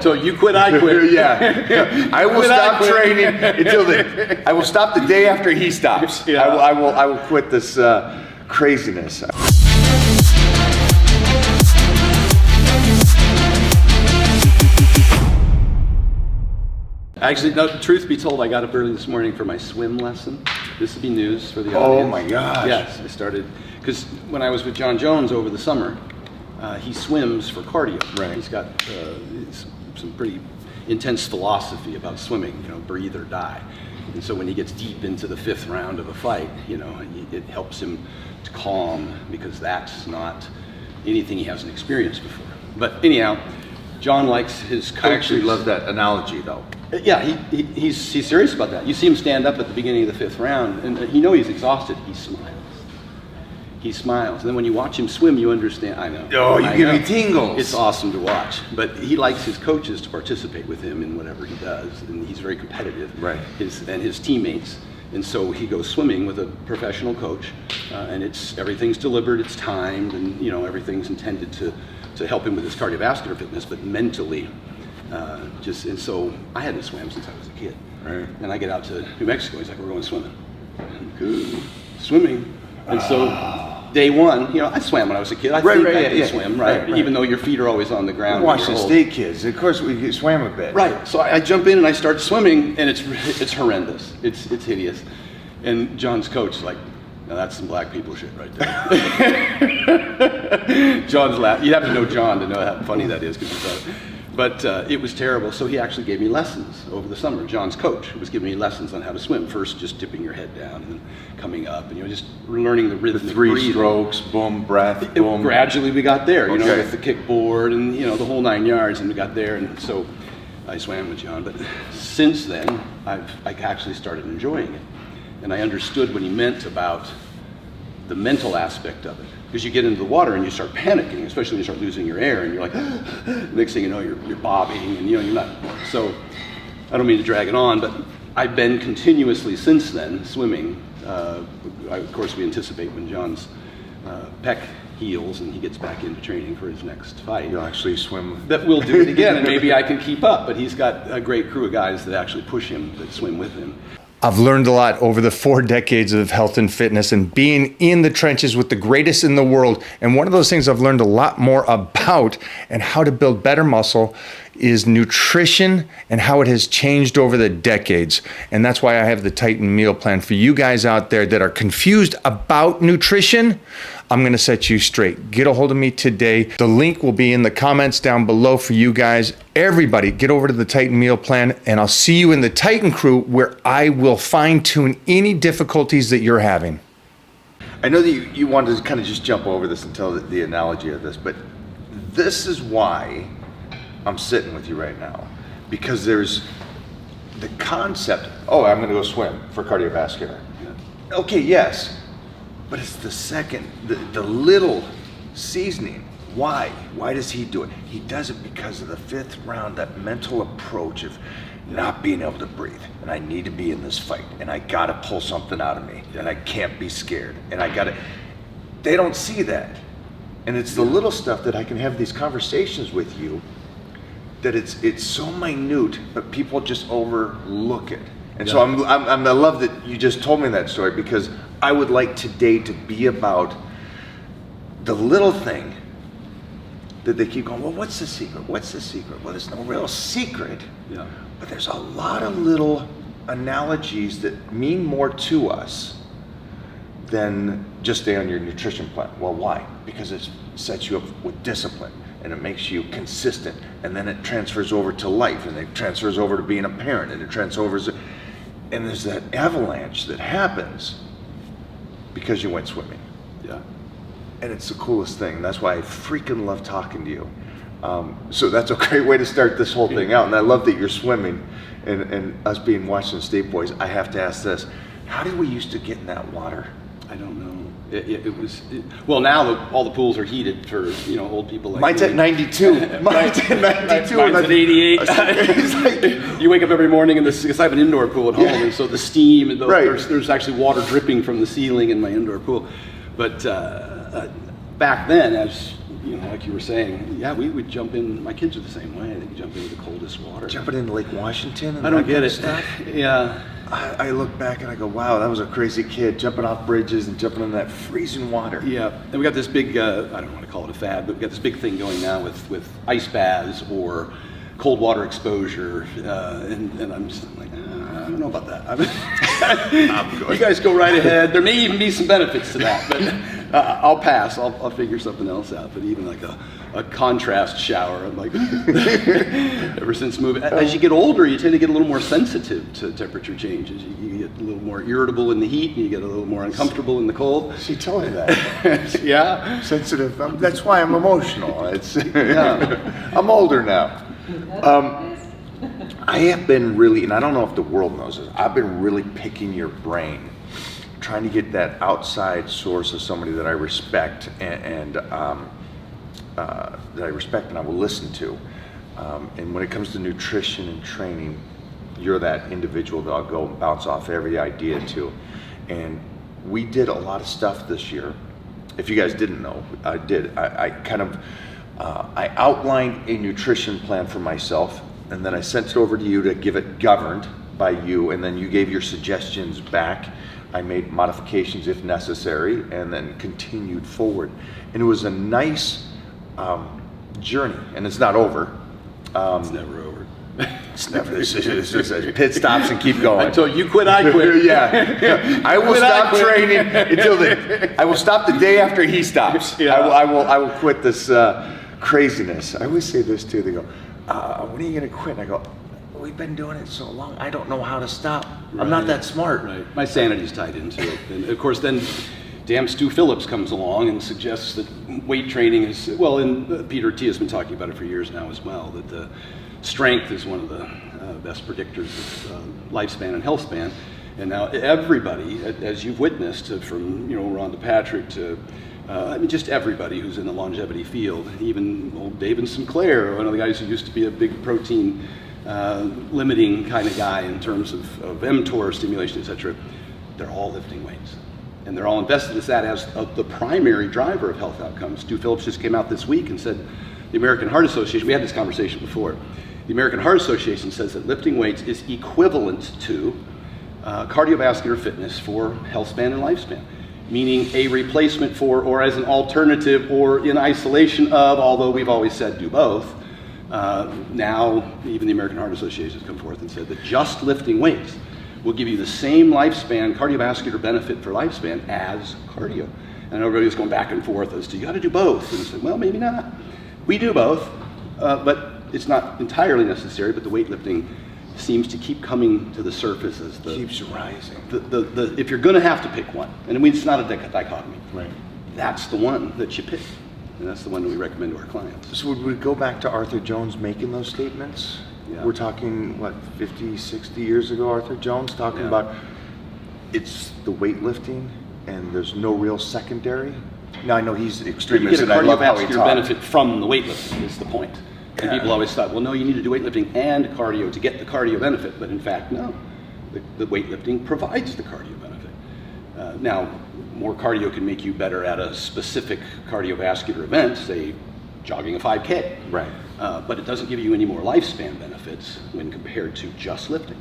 So you quit, I quit. Yeah. I will stop training until I will stop the day after he stops. Yeah. I will quit this craziness. Actually, no, truth be told, I got up early this morning for my swim lesson. This would be news for the audience. Oh my gosh. Yes, I started, because when I was with John Jones over the summer, he swims for cardio. Right. He's got some pretty intense philosophy about swimming, you know, breathe or die. And so when he gets deep into the 5th round of a fight, you know, it helps him to calm, because that's not anything he hasn't experienced before. But anyhow, John likes his coaches. I actually love that analogy though. Yeah, he's serious about that. You see him stand up at the beginning of the 5th round, and you know he's exhausted. He smiles. He smiles. And then when you watch him swim, you understand. I know. Oh, you give me tingles. It's awesome to watch. But he likes his coaches to participate with him in whatever he does, and he's very competitive. Right. His teammates. And so he goes swimming with a professional coach, and everything's deliberate, it's timed, and you know everything's intended to help him with his cardiovascular fitness, but mentally. And so I hadn't swam since I was a kid. Right. And I get out to New Mexico, he's like, we're going swimming. And good, swimming. And so day one, you know, I swam when I was a kid. I think I could swim, right? Even though your feet are always on the ground. Washington State kids, of course we swam a bit. Right, so I jump in and I start swimming, and it's horrendous. It's hideous. And John's coach is like, now that's some black people shit right there. John's laughing. You'd have to know John to know how funny that is, but it was terrible. So he actually gave me lessons over the summer. John's coach was giving me lessons on how to swim. First, just tipping your head down and then coming up, and you know, just learning the rhythm. The 3 strokes, boom, breath, boom. Gradually, we got there. You know, with the kickboard and you know the whole 9 yards, and we got there. And so I swam with John. But since then, I actually started enjoying it, and I understood what he meant about the mental aspect of it. Because you get into the water and you start panicking, especially when you start losing your air, and you're like, next thing you know, you're bobbing, and you know you're not. So I don't mean to drag it on, but I've been continuously since then swimming. Of course, we anticipate when John's pec heals and he gets back into training for his next fight. You'll actually swim. That we'll do it again, and maybe I can keep up. But he's got a great crew of guys that actually push him, that swim with him. I've learned a lot over the 4 decades of health and fitness and being in the trenches with the greatest in the world. And one of those things I've learned a lot more about and how to build better muscle is nutrition and how it has changed over the decades. And that's why I have the Titan meal plan for you guys out there that are confused about nutrition. I'm gonna set you straight. Get a hold of me today. The link will be in the comments down below for you guys. Everybody, get over to the Titan meal plan, and I'll see you in the Titan crew where I will fine tune any difficulties that you're having. I know that you wanted to kind of just jump over this and tell the analogy of this, but this is why I'm sitting with you right now. Because there's the concept, oh, I'm gonna go swim for cardiovascular. Okay, yes. But it's the second, the little seasoning. Why? Why does he do it? He does it because of the 5th round, that mental approach of not being able to breathe. And I need to be in this fight. And I gotta pull something out of me. And I can't be scared. And they don't see that. And it's the little stuff that I can have these conversations with you that it's so minute, but people just overlook it. And so I love that you just told me that story, because I would like today to be about the little thing that they keep going, well, what's the secret? What's the secret? Well, there's no real secret, but there's a lot of little analogies that mean more to us than just stay on your nutrition plan. Well, why? Because it sets you up with discipline, and it makes you consistent, and then it transfers over to life, and it transfers over to being a parent, and it transfers, and there's that avalanche that happens because you went swimming. Yeah. And it's the coolest thing. That's why I freaking love talking to you. So that's a great way to start this whole thing out. And I love that you're swimming, and us being Washington State boys, I have to ask this. How did we used to get in that water? I don't know. Well, now all the pools are heated for old people like Mine's me. at 92. Mine's at 92. Mine's at 88. You wake up every morning and because I have an indoor pool at home, and so the steam and there's actually water dripping from the ceiling in my indoor pool. But back then, as you know, like you were saying, yeah, we would jump in. My kids are the same way. They jump into the coldest water. Jumping into Lake Washington and I don't that get kind it. of stuff. Yeah. I look back and I go, wow, that was a crazy kid jumping off bridges and jumping in that freezing water. Yeah, and we got this big, I don't want to call it a fad, but we got this big thing going now with ice baths or cold water exposure, and I'm just like, I don't know about that. I'm good. You guys go right ahead. There may even be some benefits to that, but I'll pass. I'll figure something else out. But even like a contrast shower, I'm like, ever since moving, as you get older, you tend to get a little more sensitive to temperature changes. You get a little more irritable in the heat, and you get a little more uncomfortable in the cold. She told me that. Yeah. Sensitive. That's why I'm emotional. It's Yeah. I'm older now. I have been really, and I don't know if the world knows this, I've been really picking your brain, trying to get that outside source of somebody that I respect and I will listen to. And when it comes to nutrition and training, you're that individual that I'll go and bounce off every idea to. And we did a lot of stuff this year. If you guys didn't know, I did. I outlined a nutrition plan for myself, and then I sent it over to you to give it governed by you, and then you gave your suggestions back. I made modifications if necessary, and then continued forward. And it was a nice journey, and it's not over. It's never over. It's never. It's just pit stops and keep going. Until you quit, I quit. Yeah. I will stop training until I will stop the day after he stops. Yeah. I will quit this craziness. I always say this too. They go, when are you going to quit? And I go, we've been doing it so long. I don't know how to stop. Right. I'm not that smart. Right. My sanity's tied into it. And of course, then damn Stu Phillips comes along and suggests that weight training is, well, and Peter T has been talking about it for years now as well, that the strength is one of the best predictors of lifespan and health span. And now everybody, as you've witnessed, from Rhonda Patrick to just everybody who's in the longevity field, even old David Sinclair, one of the guys who used to be a big protein limiting kind of guy in terms of mTOR stimulation, etc. They're all lifting weights. And they're all invested as that as the primary driver of health outcomes. Stu Phillips just came out this week and said the American Heart Association, we had this conversation before, the American Heart Association says that lifting weights is equivalent to cardiovascular fitness for health span and lifespan, meaning a replacement for, or as an alternative, or in isolation of, although we've always said do both. Now, even the American Heart Association has come forth and said that just lifting weights will give you the same lifespan, cardiovascular benefit for lifespan as cardio. And everybody was going back and forth as to, you got to do both. And I said, well, maybe not. We do both, but it's not entirely necessary, but the weightlifting seems to keep coming to the surface as the... Keeps rising. If you're going to have to pick one, and it's not a dichotomy, Right. that's the one that you pick. And that's the one that we recommend to our clients. So would we go back to Arthur Jones making those statements? Yeah. We're talking, 50, 60 years ago, Arthur Jones talking Yeah. about it's the weightlifting and there's no real secondary. Now I know he's You extremist get a and I love how he cardiovascular talks. benefit from the weightlifting is the point. And people always thought, well, no, you need to do weightlifting and cardio to get the cardio benefit. But in fact, no. The weightlifting provides the cardio benefit. Now, more cardio can make you better at a specific cardiovascular event, say jogging a 5K. Right. But it doesn't give you any more lifespan benefits when compared to just lifting.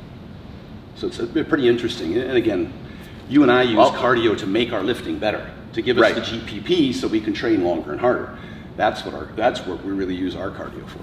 So it's pretty interesting. And again, you and I use cardio to make our lifting better, to give us the GPP so we can train longer and harder. That's what we really use our cardio for.